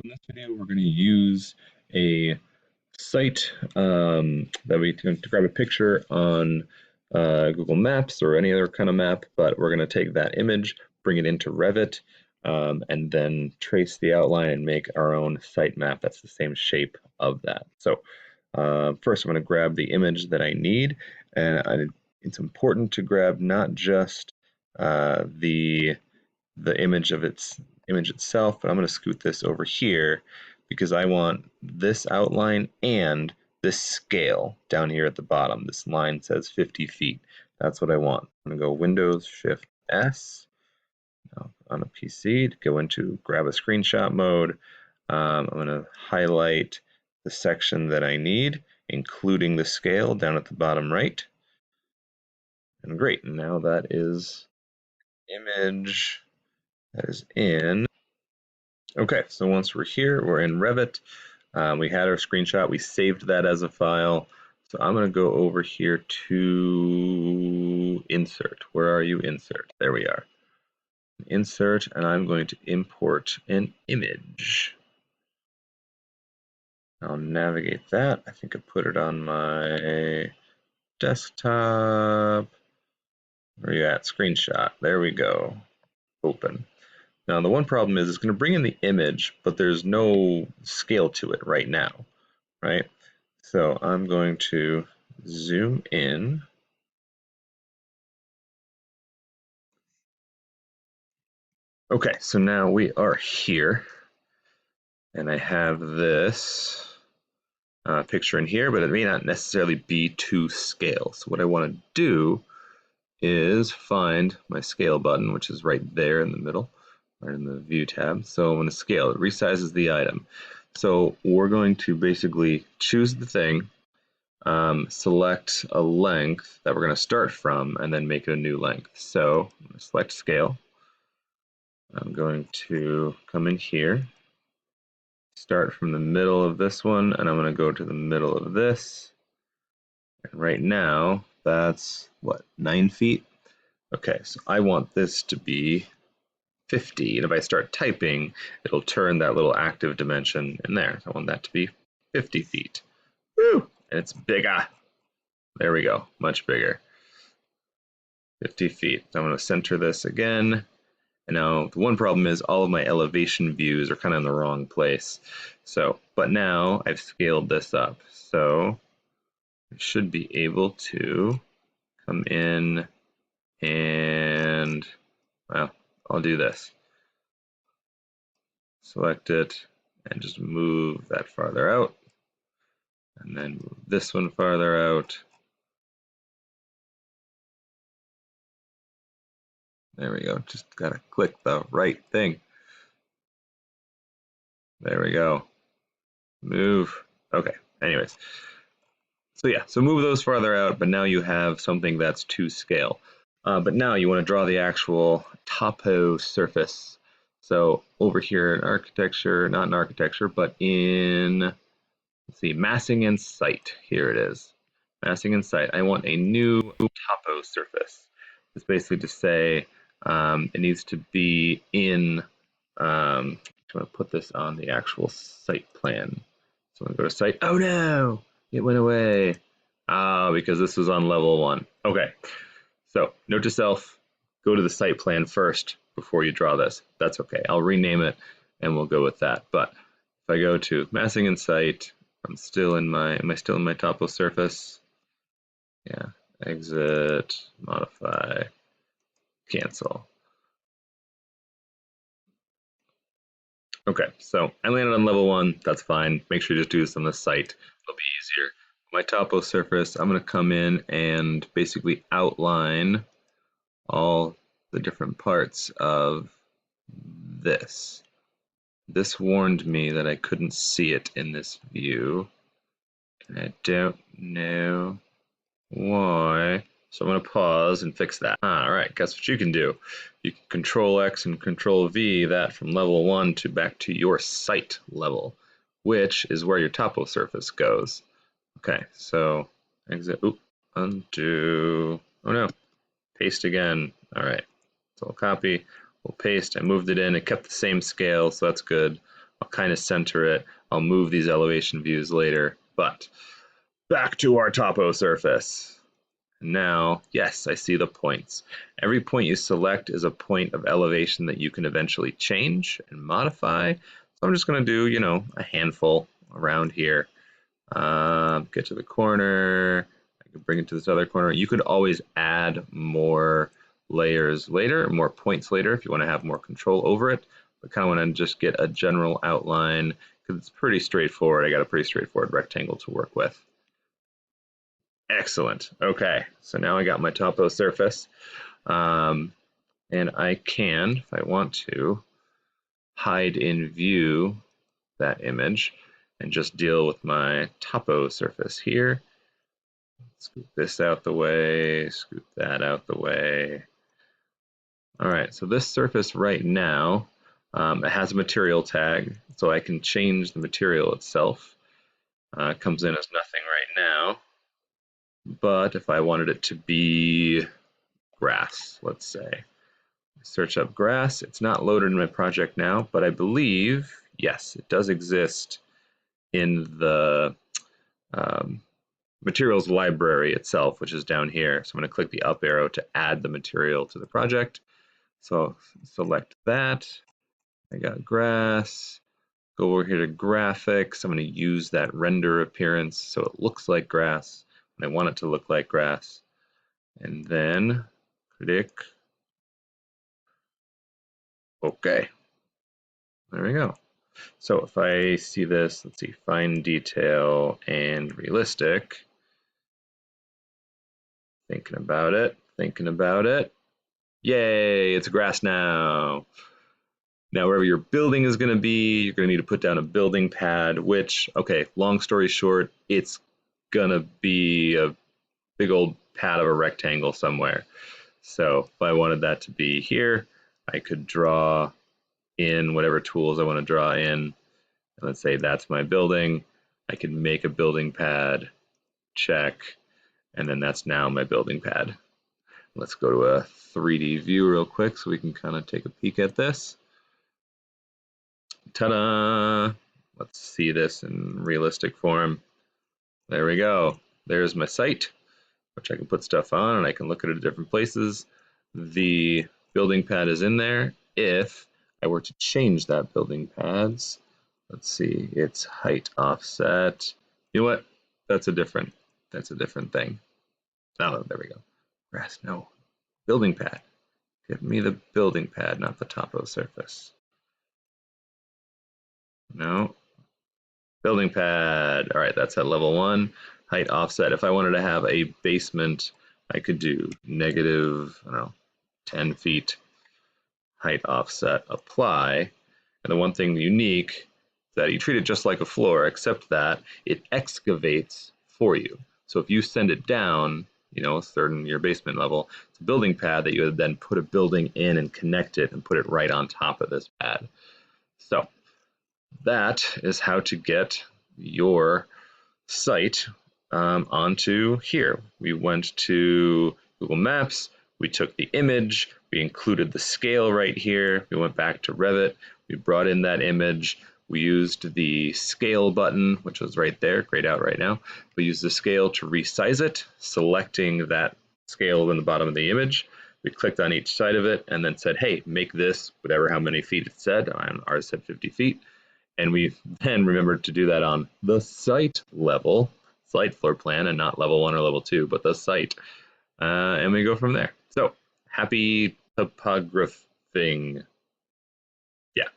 In this video, we're going to use a site that we can grab a picture on Google Maps or any other kind of map, but we're going to take that image, bring it into Revit, and then trace the outline and make our own site map that's the same shape of that. So first, I'm going to grab the image that I need, and it's important to grab not just the image of its image itself, but I'm going to scoot this over here because I want this outline and this scale down here at the bottom. This line says 50 feet. That's what I want. I'm going to go Windows Shift S on a PC to go into grab a screenshot mode. I'm going to highlight the section that I need, including the scale down at the bottom right. And great, now that is image that is in. Okay, so once we're here, we're in Revit. We had our screenshot, we saved that as a file. So I'm gonna go over here to insert. Where are you? Insert, there we are. Insert, and I'm going to import an image. I'll navigate that. I think I put it on my desktop. Where are you at? Screenshot, there we go, open. Now the one problem is it's going to bring in the image, but there's no scale to it right now, right? So I'm going to zoom in. Okay, so now we are here, and I have this picture in here, but it may not necessarily be to scale. So what I want to do is find my scale button, which is right there in the middle, right in the view tab. So I'm going to scale, it resizes the item. So we're going to basically choose the thing, select a length that we're going to start from, and then make it a new length. So I'm going to select scale. I'm going to come in here, start from the middle of this one, and I'm going to go to the middle of this. And right now, that's what, 9 feet? Okay, so I want this to be 50, and if I start typing, it'll turn that little active dimension in there. So I want that to be 50 feet. Woo! And it's bigger. There we go, much bigger. 50 feet. So I'm going to center this again. And now the one problem is all of my elevation views are kind of in the wrong place. So, but now I've scaled this up. So I should be able to come in and, well, I'll do this. Select it and just move that farther out. And then move this one farther out. There we go, just gotta click the right thing. There we go. Move. Okay, anyways. So yeah, so move those farther out, but now you have something that's to scale. But now you want to draw the actual topo surface. So over here in architecture, not in architecture, but in, let's see, massing and site. Here it is. Massing and site. I want a new topo surface. It's basically to say it needs to be in, I'm going to put this on the actual site plan. So I'm going to go to site. Oh no, it went away. Ah, because this was on level 1. Okay, so note to self, go to the site plan first before you draw this. That's okay, I'll rename it and we'll go with that. But if I go to massing and site, am I still in my topo surface? Yeah, exit, modify, cancel. Okay, so I landed on level 1, that's fine. Make sure you just do this on the site, it'll be easier. My topo surface, I'm going to come in and basically outline all the different parts of this. This warned me that I couldn't see it in this view, and I don't know why. So I'm going to pause and fix that. All right, guess what you can do? You can Control X and Control V that from level 1 to back to your site level, which is where your topo surface goes. Okay, so exit, undo, oh no, paste again. All right, so we'll copy, we'll paste. I moved it in, it kept the same scale, so that's good. I'll kind of center it. I'll move these elevation views later, but back to our topo surface. Now, yes, I see the points. Every point you select is a point of elevation that you can eventually change and modify. So I'm just going to do, you know, a handful around here. Get to the corner. I can bring it to this other corner. You could always add more layers later, more points later if you want to have more control over it. But kind of want to just get a general outline because it's pretty straightforward. I got a pretty straightforward rectangle to work with. Excellent. Okay, so now I got my topo surface. And I can, if I want to, hide in view that image and just deal with my topo surface here. Scoot this out the way, scoot that out the way. All right, so this surface right now, it has a material tag, so I can change the material itself. It comes in as nothing right now. But if I wanted it to be grass, let's say, search up grass. It's not loaded in my project now, but I believe, yes, it does exist in the materials library itself, which is down here. So I'm going to click the up arrow to add the material to the project. So select that. I got grass. Go over here to graphics. I'm going to use that render appearance so it looks like grass. And I want it to look like grass. And then click OK. There we go. So if I see this, let's see, fine detail and realistic. Thinking about it, thinking about it. Yay, it's grass now. Now, wherever your building is going to be, you're going to need to put down a building pad, which, okay, long story short, it's going to be a big old pad of a rectangle somewhere. So if I wanted that to be here, I could draw in whatever tools I want to draw in. And let's say that's my building. I can make a building pad, check, and then that's now my building pad. Let's go to a 3D view real quick so we can kind of take a peek at this. Ta-da! Let's see this in realistic form. There we go. There's my site, which I can put stuff on and I can look at it at different places. The building pad is in there. If I were to change that building pad's, let's see, its height offset. You know what? That's a different thing. Oh, there we go. Grass, no. Building pad. Give me the building pad, not the topo surface. No. Building pad. All right, that's at level 1. Height offset. If I wanted to have a basement, I could do negative, I don't know, 10 feet. Height offset, apply. And the one thing unique is that you treat it just like a floor, except that it excavates for you. So if you send it down, you know, third in your basement level, it's a building pad that you would then put a building in and connect it and put it right on top of this pad. So that is how to get your site onto here. We went to Google Maps, we took the image, we included the scale right here, we went back to Revit, we brought in that image, we used the scale button, which was right there, grayed out right now. We used the scale to resize it, selecting that scale in the bottom of the image. We clicked on each side of it and then said, hey, make this whatever how many feet it said. Ours said 50 feet. And we then remembered to do that on the site level, site floor plan, and not level 1 or level 2, but the site. And we go from there. So happy topographing. Yeah.